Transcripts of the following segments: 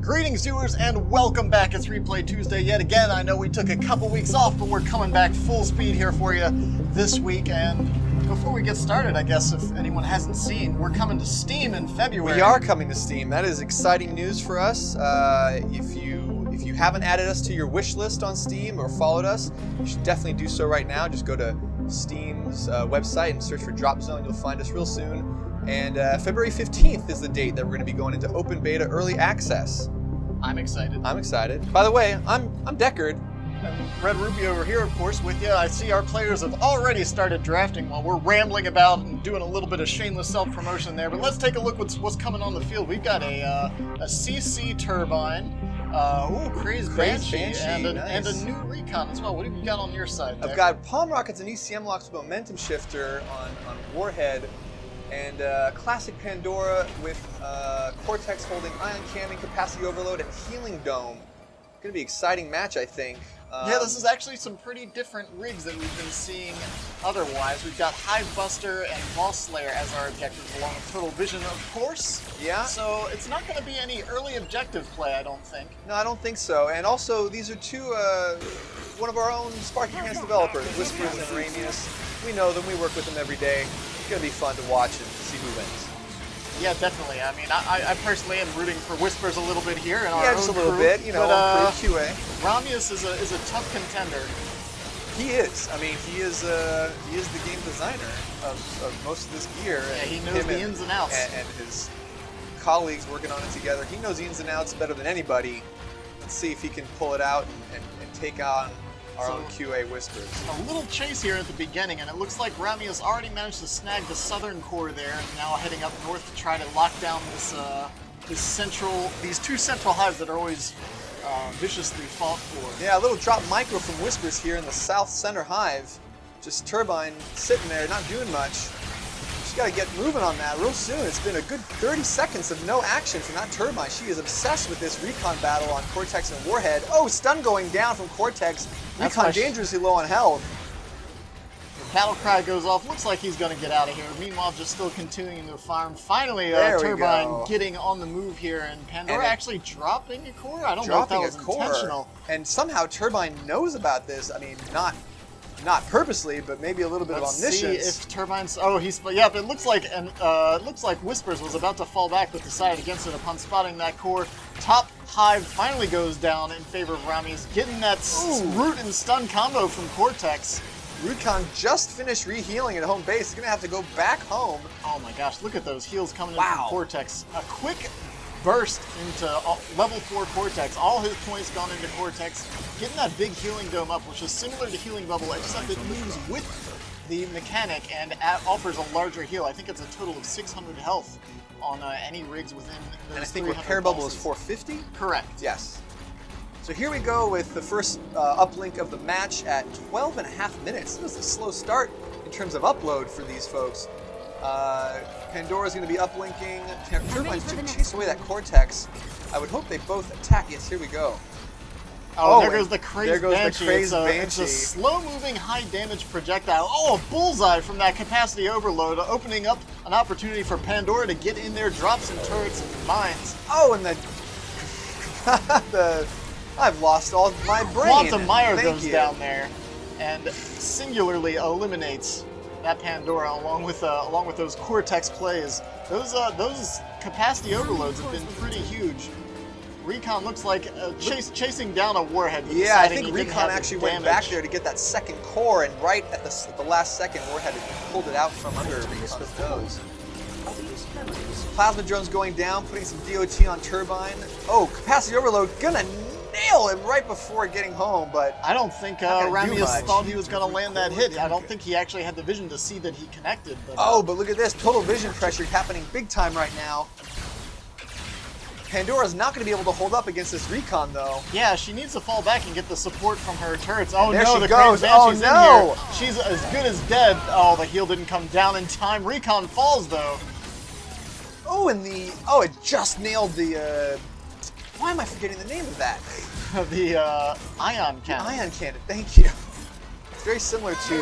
Greetings, viewers, and welcome back. It's Replay Tuesday yet again. I know we took a couple weeks off, but we're coming back full speed here for you this week. And before we get started, I guess if anyone hasn't seen, we're coming to Steam in February. We are coming to Steam. That is exciting news for us. If you haven't added us to your wish list on Steam or followed us, you should definitely do so right now. Just go to Steam's website and search for Dropzone. You'll find us real soon. And February 15th is the date that we're going to be going into open beta early access. I'm excited. I'm excited. By the way, I'm Deckard. And Red Ruby over here, of course, with you. I see our players have already started drafting while we're rambling about and doing a little bit of shameless self-promotion there. But let's take a look what's coming on the field. We've got a CC Turbine, Crazed Banshee, and a new Recon as well. What have you got on your side, Deckard? I've got Palm Rockets and ECM Locks with Momentum Shifter on Warhead. And classic Pandora with Cortex holding Ion Cannon, Capacity Overload, and Healing Dome. Going to be an exciting match, I think. Yeah, this is actually some pretty different rigs that we've been seeing otherwise. We've got Hive Buster and Boss Slayer as our objectives, along with Total Vision, of course. Yeah. So it's not going to be any early objective play, I don't think. No, I don't think so. And also, these are two, one of our own Spark Enhanced developers, Whispers and Ramius. We know them, we work with them every day. It's going to be fun to watch and see who wins. Yeah, definitely. I mean, I personally am rooting for Whispers a little bit here in our own just a little crew, bit, you know, but, QA. Ramius is a tough contender. He is. I mean, he is the game designer of most of this gear. Yeah, he knows the ins and outs. And his colleagues working on it together. He knows the ins and outs better than anybody. Let's see if he can pull it out and take on our own QA Whispers. A little chase here at the beginning, and it looks like Ramius already managed to snag the southern core there, and now heading up north to try to lock down these two central hives that are always viciously fought for. Yeah, a little drop micro from Whispers here in the south center hive. Just Turbine sitting there, not doing much. Just got to get moving on that real soon. It's been a good 30 seconds of no action from that Turbine. She is obsessed with this Recon battle on Cortex and Warhead. Oh, stun going down from Cortex. Recon dangerously low on health. The battle cry goes off. Looks like he's going to get out of here. Meanwhile, just still continuing to farm. Finally, Turbine getting on the move here, and Pandora actually dropping a core? I don't know if that was intentional. And somehow Turbine knows about this. I mean, not purposely, but maybe a little bit of omniscience. Let's see if Turbine's... Oh, but it looks like Whispers was about to fall back, but decided against it upon spotting that core. Top Hive finally goes down in favor of Ramius, getting that root and stun combo from Cortex. Recon just finished re-healing at home base. He's going to have to go back home. Oh my gosh, look at those heals coming in from Cortex. A quick burst into level 4 Cortex. All his points gone into Cortex. Getting that big healing dome up, which is similar to Healing Bubble, except it moves with the mechanic and offers a larger heal. I think it's a total of 600 health on any rigs within those. And I think Repair Bubble is 450? Correct. Yes. So here we go with the first uplink of the match at 12.5 minutes. It was a slow start in terms of upload for these folks. Pandora's going to be uplinking. Turbine's to chase away that Cortex. I would hope they both attack. Yes, here we go. Oh, there goes the Crazed Banshee. It's a slow-moving, high-damage projectile. Oh, a bullseye from that Capacity Overload, opening up an opportunity for Pandora to get in there, drop some turrets and mines. Oh, and I've lost all my brain. Quantum Mire goes down there and singularly eliminates that Pandora along with those Cortex plays. Those Capacity Overloads have been pretty huge. Recon looks like chasing down a Warhead. Yeah, I think Recon actually went back there to get that second core, and right at the last second, Warhead pulled it out from under Recon's nose. Plasma drone's going down, putting some DOT on Turbine. Oh, Capacity Overload gonna nail him right before getting home, but I don't think Ramius thought he was going to land that hit. I don't think he actually had the vision to see that he connected. But, but look at this. Total vision pressure happening big time right now. Pandora's not going to be able to hold up against this Recon, though. Yeah, she needs to fall back and get the support from her turrets. Oh, there no, she the goes. Crazed Banshee's in here. She's as good as dead. Oh, the heal didn't come down in time. Recon falls, though. Oh, and it just nailed the, why am I forgetting the name of that? The Ion Cannon. Ion Cannon, thank you. It's very similar to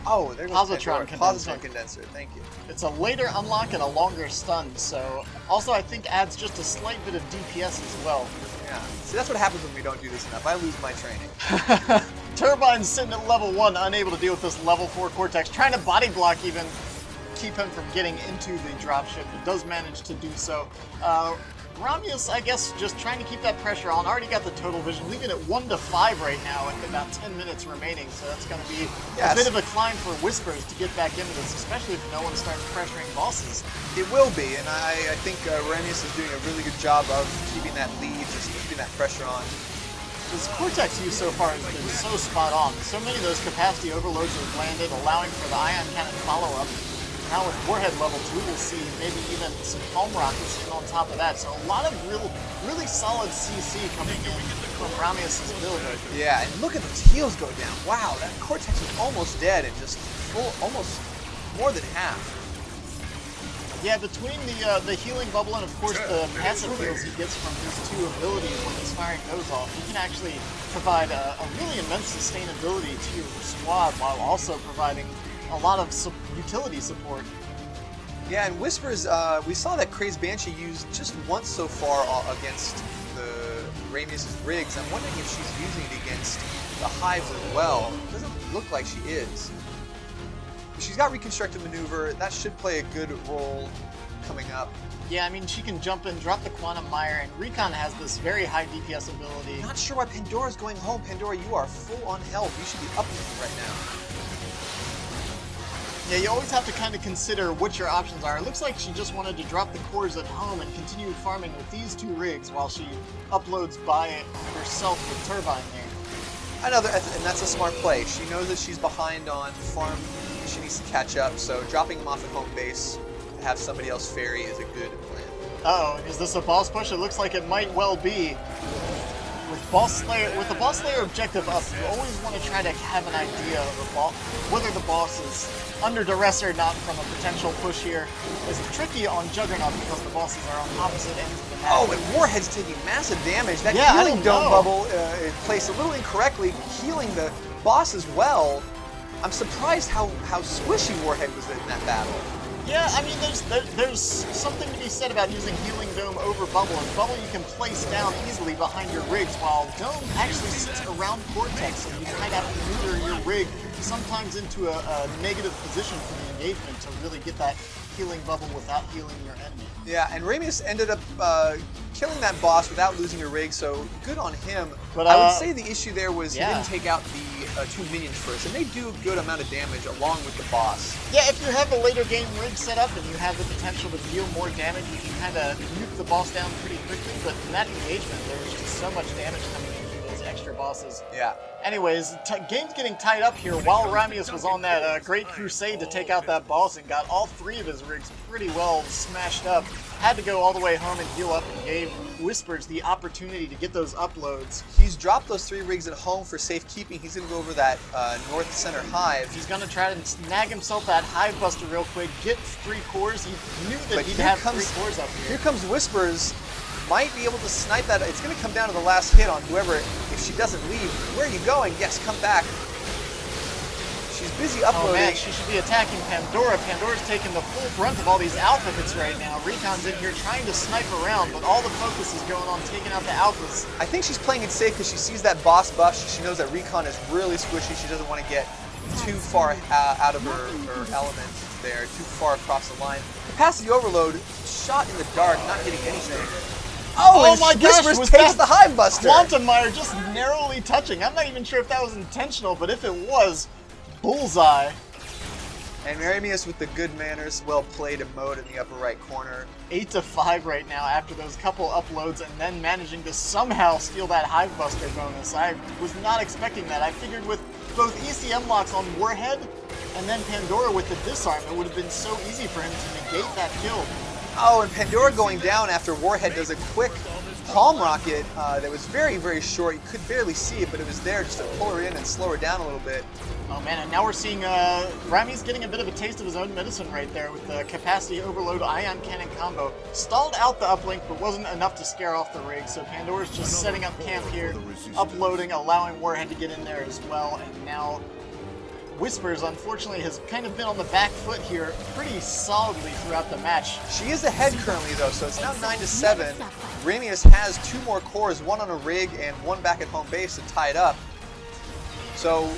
Oh, there goes Positron Condenser. Positron Condenser, thank you. It's a later unlock and a longer stun, so also I think adds just a slight bit of DPS as well. Yeah, see that's what happens when we don't do this enough. I lose my training. Turbine's sitting at level 1, unable to deal with this level 4 Cortex, trying to body block even, keep him from getting into the dropship, but does manage to do so. Ramius, I guess, just trying to keep that pressure on. Already got the total vision, leaving it 1 to 5 right now with about 10 minutes remaining. So that's going to be a bit of a climb for Whispers to get back into this, especially if no one starts pressuring bosses. It will be, and I think Ramius is doing a really good job of keeping that lead, just keeping that pressure on. His Cortex use so far has been so spot on. So many of those capacity overloads have landed, allowing for the Ion Cannon follow-up. Now with Warhead level 2, we'll see maybe even some Palm Rockets in on top of that. So a lot of really solid CC coming in from Ramius' build. Yeah, and look at those heals go down. Wow, that Cortex is almost dead and just almost more than half. Yeah, between the healing bubble and of course the passive heals he gets from his 2 abilities when he's firing those off, he can actually provide a really immense sustainability to your squad while also providing a lot of utility support. Yeah, and Whispers, we saw that Crazed Banshee used just once so far against the Ramius' rigs. I'm wondering if she's using it against the Hives as well. It doesn't look like she is. She's got Reconstructed Maneuver. That should play a good role coming up. Yeah, I mean, she can jump in, drop the Quantum Mire, and Recon has this very high DPS ability. Not sure why Pandora's going home. Pandora, you are full on health. You should be up right now. Yeah, you always have to kind of consider what your options are. It looks like she just wanted to drop the cores at home and continue farming with these 2 rigs while she uploads by herself with Turbine there. I know, and that's a smart play. She knows that she's behind on farm. She needs to catch up, so dropping him off at home base to have somebody else ferry is a good plan. Uh-oh, is this a boss push? It looks like it might well be. With the boss slayer objective up, you always want to try to have an idea of whether the boss is under duress or not from a potential push here. It's tricky on Juggernaut because the bosses are on opposite ends of the map. Oh, and Warhead's taking massive damage. That healing dome bubble is placed a little incorrectly, healing the boss as well. I'm surprised how squishy Warhead was in that battle. Yeah, I mean, there's something to be said about using Healing Dome over Bubble. And Bubble you can place down easily behind your rigs, while Dome actually sits around Cortex, and you kind of have to neuter your rig sometimes into a negative position for the engagement to really get that healing bubble without healing your enemy. Yeah, and Ramius ended up killing that boss without losing a rig, so good on him. But I would say the issue there was he didn't take out the 2 minions first, and they do a good amount of damage along with the boss. Yeah, if you have a later game rig set up and you have the potential to deal more damage, you can kind of nuke the boss down pretty quickly, but in that engagement, there was just so much damage coming in from those extra bosses. Yeah. Anyways, game's getting tied up here while Ramius was on that great crusade to take out that boss and got all 3 of his rigs pretty well smashed up. Had to go all the way home and heal up and gave Whispers the opportunity to get those uploads. He's dropped those 3 rigs at home for safekeeping. He's going to go over that north center hive. He's going to try to snag himself that hive buster real quick, get 3 cores. He knew that he'd have 3 cores up here. Here comes Whispers. Might be able to snipe that. It's going to come down to the last hit on whoever, if she doesn't leave. Where are you going? Yes, come back. She's busy uploading. Oh man, she should be attacking Pandora. Pandora's taking the full brunt of all these alpha hits right now. Recon's in here trying to snipe around, but all the focus is going on taking out the alphas. I think she's playing it safe because she sees that boss buff. She knows that Recon is really squishy. She doesn't want to get too far out of her element there, too far across the line. Capacity overload, shot in the dark, not hitting anything. Oh my gosh, Whispers takes the Hive Buster! Quantum Mire just narrowly touching. I'm not even sure if that was intentional, but if it was, bullseye. And Ramius with the good manners, well played emote in the upper right corner. 8 to 5 right now after those couple uploads and then managing to somehow steal that Hive Buster bonus. I was not expecting that. I figured with both ECM locks on Warhead and then Pandora with the disarm, it would have been so easy for him to negate that kill. Oh, and Pandora going down after Warhead does a quick palm rocket that was very, very short. You could barely see it, but it was there just to pull her in and slow her down a little bit. Oh man, and now we're seeing Rami's getting a bit of a taste of his own medicine right there with the capacity overload ion cannon combo. Stalled out the uplink, but wasn't enough to scare off the rig, so Pandora's just setting up camp here, uploading, allowing Warhead to get in there as well, and now Whispers, unfortunately, has kind of been on the back foot here pretty solidly throughout the match. She is ahead currently, though, so it's now 9-7. Ramius has 2 more cores, 1 on a rig and 1 back at home base to tie it up. So,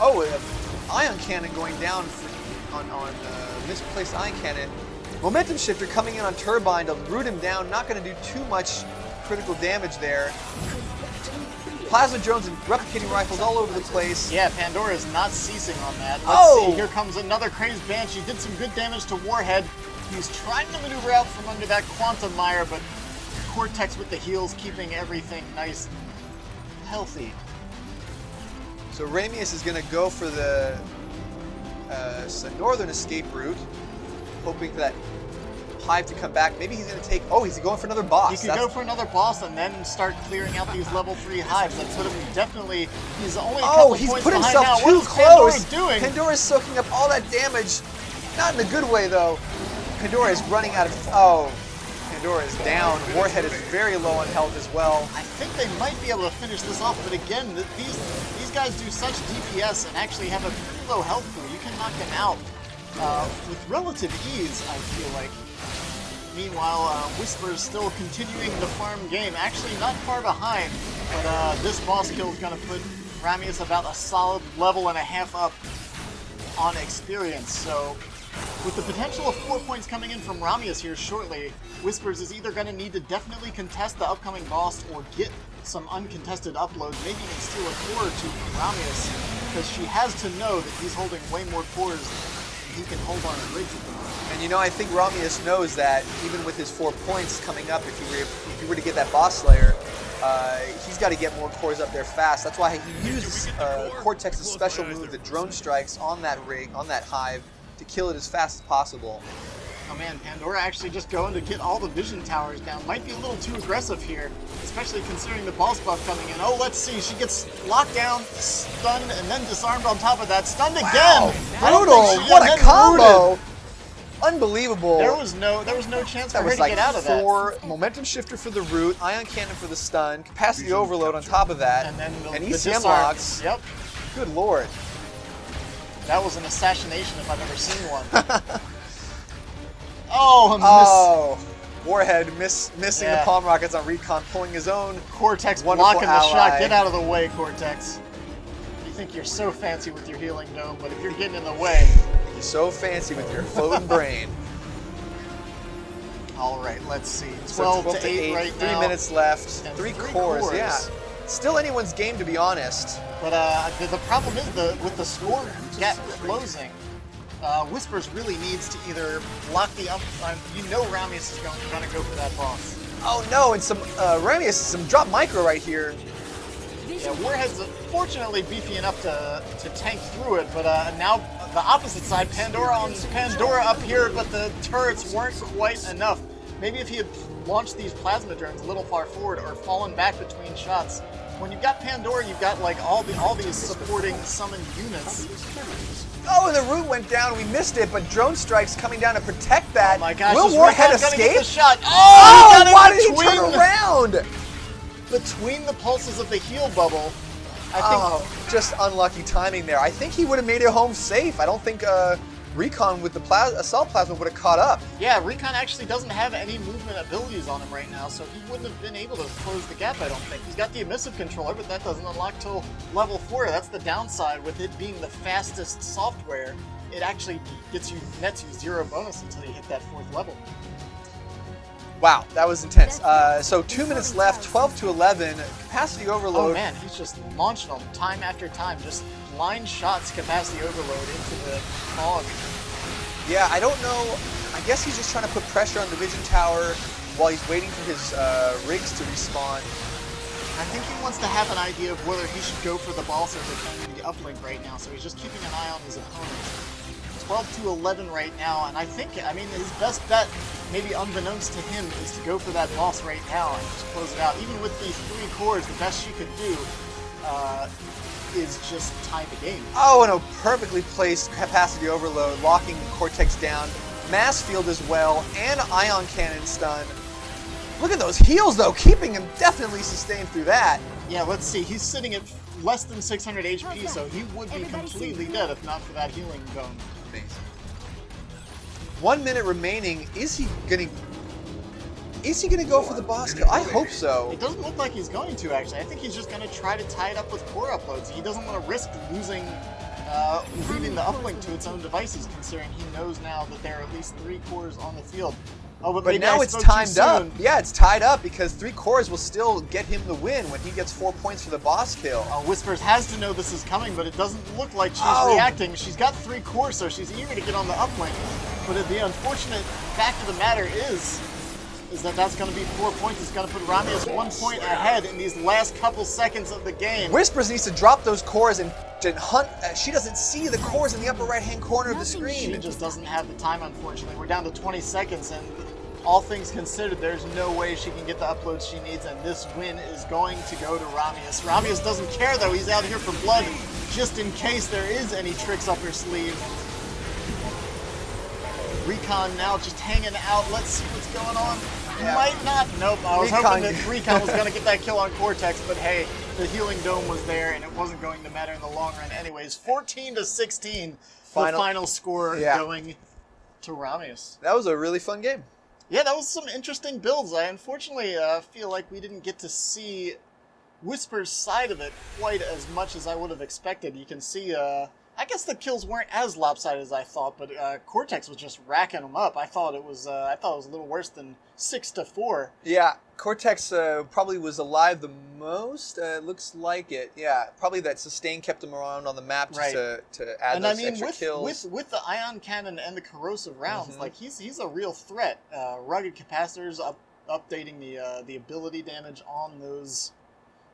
Ion Cannon going down on misplaced Ion Cannon. Momentum Shifter coming in on Turbine to root him down, not going to do too much critical damage there. Plasma drones and replicating rifles all over the place. Yeah, Pandora is not ceasing on that. Let's see, here comes another Crazed Banshee. Did some good damage to Warhead. He's trying to maneuver out from under that Quantum Mire, but Cortex with the heals keeping everything nice and healthy. So Ramius is going to go for the northern escape route, hoping for that Hive to come back. Maybe he's going to take... Oh, he's going for another boss. He could go for another boss and then start clearing out these level 3 Hives. That put him definitely... He's only a couple he's points put behind himself now. too What is close. Pandora doing? Pandora's soaking up all that damage. Not in a good way, though. Pandora is running out of... Oh, Pandora is down. Warhead is very low on health as well. I think they might be able to finish this off, but again, these guys do such DPS and actually have a pretty low health pool. You can knock them out with relative ease, I feel like. Meanwhile, Whisper's still continuing the farm game, actually not far behind, but this boss kill is going to put Ramius about a solid level and a half up on experience. So with the potential of 4 points coming in from Ramius here shortly, Whispers is either going to need to definitely contest the upcoming boss or get some uncontested uploads, maybe even steal a core or two from Ramius, because she has to know that he's holding way more cores than he can hold on his rigs at the moment. And you know, I think Ramius knows that even with his 4 points coming up, if he were to get that boss slayer, he's got to get more cores up there fast. That's why he used Cortex's special move, the drone strikes, on that rig, on that Hive, to kill it as fast as possible. Oh man, Pandora actually just going to get all the vision towers down. Might be a little too aggressive here, especially considering the boss buff coming in. Oh, let's see, she gets locked down, stunned, and then disarmed on top of that. Stunned again! Brutal! What a combo! Rooted. Unbelievable. There was no chance for her to get out of that. 4 momentum shifter for the root, ion cannon for the stun, capacity overload on top of that, and then and ECM locks. Yep. Good lord. That was an assassination if I've ever seen one. Oh, Warhead missing the palm rockets on Recon, pulling his own Cortex blocking the shot. Get out of the way, Cortex. You think you're so fancy with your healing dome, but if you're getting in the way... You're so fancy with your floating brain. All right, let's see. 12 to 8 right now. 3 minutes left. And 3 cores, yeah. Still anyone's game, to be honest. But the problem is with the score gap closing, Whispers really needs to either block the up. You know Ramius is going to go for that boss. Oh no, and some Ramius, some drop micro right here. Yeah, Warhead's fortunately beefy enough to tank through it, but now the opposite side, Pandora up here, but the turrets weren't quite enough. Maybe if he had launched these plasma drones a little far forward or fallen back between shots. When you've got Pandora, you've got like all these supporting summoned units. Oh, and the root went down. We missed it, but drone strikes coming down to protect that. Oh my gosh! Will Warhead escape? The shot. Oh, why did he turn around? Between the pulses of the heal bubble, I think... just unlucky timing there. I think he would have made it home safe. I don't think Recon with the assault plasma would have caught up. Yeah, Recon actually doesn't have any movement abilities on him right now, so he wouldn't have been able to close the gap, I don't think. He's got the emissive controller, but that doesn't unlock till level 4. That's the downside with it being the fastest software. It actually nets you 0 bonus until you hit that 4th level. Wow, that was intense. So 2 minutes left, 12 to 11, capacity overload. Oh man, he's just launching them time after time, just blind shots capacity overload into the fog. Yeah, I don't know. I guess he's just trying to put pressure on the vision tower while he's waiting for his rigs to respawn. I think he wants to have an idea of whether he should go for the boss or defend the uplink right now, so he's just keeping an eye on his opponent. 12 to 11 right now, and I mean, his best bet, maybe unbeknownst to him, is to go for that boss right now and just close it out. Even with these 3 cores, the best she could do is just tie the game. Oh, and a perfectly placed capacity overload, locking Cortex down. Mass field as well, and ion cannon stun. Look at those heals, though, keeping him definitely sustained through that. Yeah, let's see. He's sitting at less than 600 HP, so he would be completely dead if not for that healing dome. Amazing. 1 minute remaining. Is he gonna go for the boss kill? I hope so. It doesn't look like he's going to, actually. I think he's just going to try to tie it up with core uploads. He doesn't want to risk leaving the uplink to its own devices, considering he knows now that there are at least 3 cores on the field. Oh, but now it's timed up. Yeah, it's tied up because 3 cores will still get him the win when he gets 4 points for the boss kill. Whispers has to know this is coming, but it doesn't look like she's reacting. She's got 3 cores, so she's eager to get on the uplink. But the unfortunate fact of the matter is that that's going to be 4 points. It's going to put Ramius 1 point ahead in these last couple seconds of the game. Whispers needs to drop those cores and hunt. She doesn't see the cores in the upper right-hand corner of the screen. She just doesn't have the time, unfortunately. We're down to 20 seconds, and all things considered, there's no way she can get the uploads she needs, and this win is going to go to Ramius. Ramius doesn't care, though. He's out here for blood, just in case there is any tricks up her sleeve. Recon now just hanging out. Let's see what's going on. Yeah. Might not. Nope. I was hoping that Recon was going to get that kill on Cortex, but hey, the healing dome was there, and it wasn't going to matter in the long run anyways. 14-16, the final score going to Ramius. That was a really fun game. Yeah, that was some interesting builds. I unfortunately feel like we didn't get to see Whisper's side of it quite as much as I would have expected. You can see, I guess the kills weren't as lopsided as I thought, but Cortex was just racking them up. I thought it was a little worse than 6-4. Yeah, Cortex probably was alive the most. Looks like it. Yeah, probably that sustain kept him around on the map just to add those extra kills. With the ion cannon and the corrosive rounds, like he's a real threat. Rugged capacitors updating the ability damage on those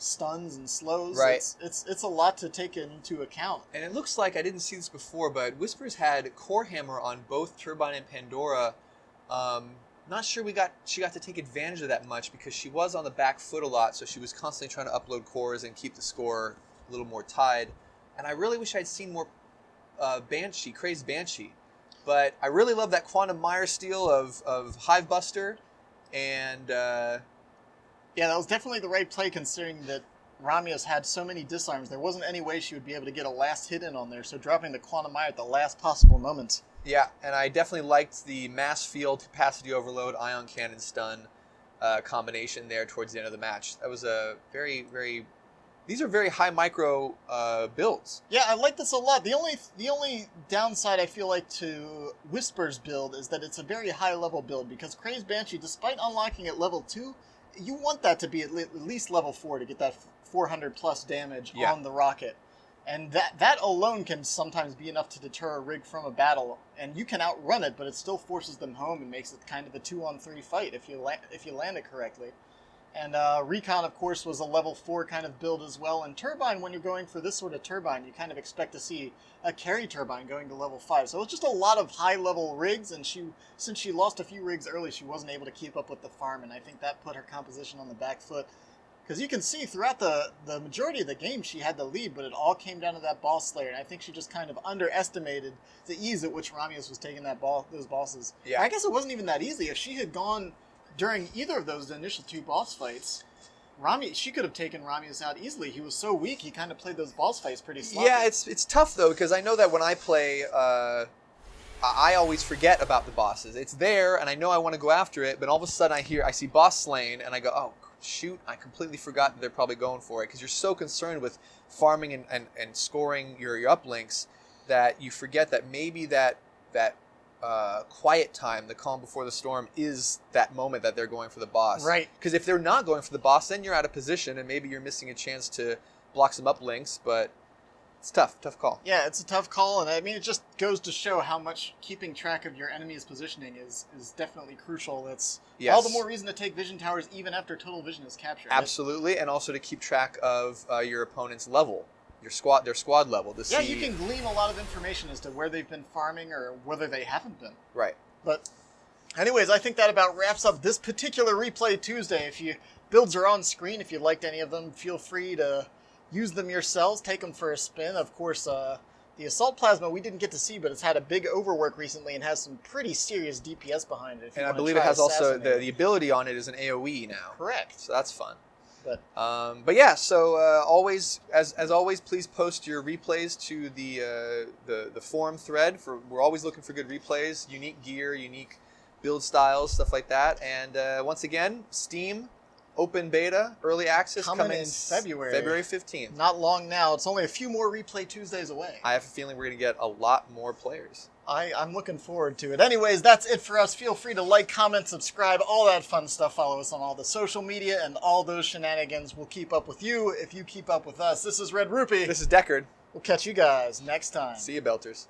stuns and slows. Right. It's a lot to take into account. And it looks like, I didn't see this before, but Whispers had Core Hammer on both Turbine and Pandora. Not sure she got to take advantage of that much because she was on the back foot a lot, so she was constantly trying to upload cores and keep the score a little more tied. And I really wish I'd seen more Banshee, Crazed Banshee. But I really love that Quantum Mire steal of Hivebuster, and yeah, that was definitely the right play considering that Ramius had so many disarms. There wasn't any way she would be able to get a last hit in on there, so dropping the Quantum Mire at the last possible moment. Yeah, and I definitely liked the mass field capacity overload ion cannon stun combination there towards the end of the match. That was a these are very high micro builds. Yeah, I like this a lot. The only downside I feel like to Whisper's build is that it's a very high level build because Crazed Banshee, despite unlocking at level 2, you want that to be at least level 4 to get that 400 plus damage on the rocket. And that alone can sometimes be enough to deter a rig from a battle. And you can outrun it, but it still forces them home and makes it kind of a 2-on-3 fight if you land it correctly. And Recon, of course, was a level 4 kind of build as well. And Turbine, when you're going for this sort of turbine, you kind of expect to see a carry turbine going to level 5. So it's just a lot of high-level rigs, and since she lost a few rigs early, she wasn't able to keep up with the farm, and I think that put her composition on the back foot. Because you can see throughout the majority of the game, she had the lead, but it all came down to that boss slayer, and I think she just kind of underestimated the ease at which Ramius was taking those bosses. Yeah. I guess it wasn't even that easy. If she had gone during either of those initial 2 boss fights, she could have taken Ramius out easily. He was so weak, he kind of played those boss fights pretty sloppy. Yeah, it's tough, though, because I know that when I play, I always forget about the bosses. It's there, and I know I want to go after it, but all of a sudden I see boss slain, and I go, oh, shoot, I completely forgot that they're probably going for it, because you're so concerned with farming and scoring your uplinks that you forget that maybe that quiet time, the calm before the storm, is that moment that they're going for the boss. Right. Because if they're not going for the boss, then you're out of position, and maybe you're missing a chance to block some uplinks, but it's tough call. Yeah, it's a tough call, and I mean, it just goes to show how much keeping track of your enemy's positioning is definitely crucial. It's all the more reason to take vision towers even after total vision is captured. Absolutely, and also to keep track of your opponent's level. Their squad level to see. Yeah, you can glean a lot of information as to where they've been farming or whether they haven't been. Right. But anyways, I think that about wraps up this particular Replay Tuesday. If you builds are on screen, if you liked any of them, feel free to use them yourselves. Take them for a spin. Of course, The Assault Plasma we didn't get to see, but it's had a big overwork recently and has some pretty serious DPS behind it. And I believe it has also the ability on it is an AoE now. Correct. So that's fun. But yeah, so always, as always, please post your replays to the forum thread. We're always looking for good replays, unique gear, unique build styles, stuff like that. And once again, Steam open beta, early access coming in February. February 15th. Not long now. It's only a few more Replay Tuesdays away. I have a feeling we're going to get a lot more players. I'm looking forward to it. Anyways, that's it for us. Feel free to like, comment, subscribe, all that fun stuff. Follow us on all the social media and all those shenanigans. We'll keep up with you if you keep up with us. This is Red Rupee. This is Deckard. We'll catch you guys next time. See you, Belters.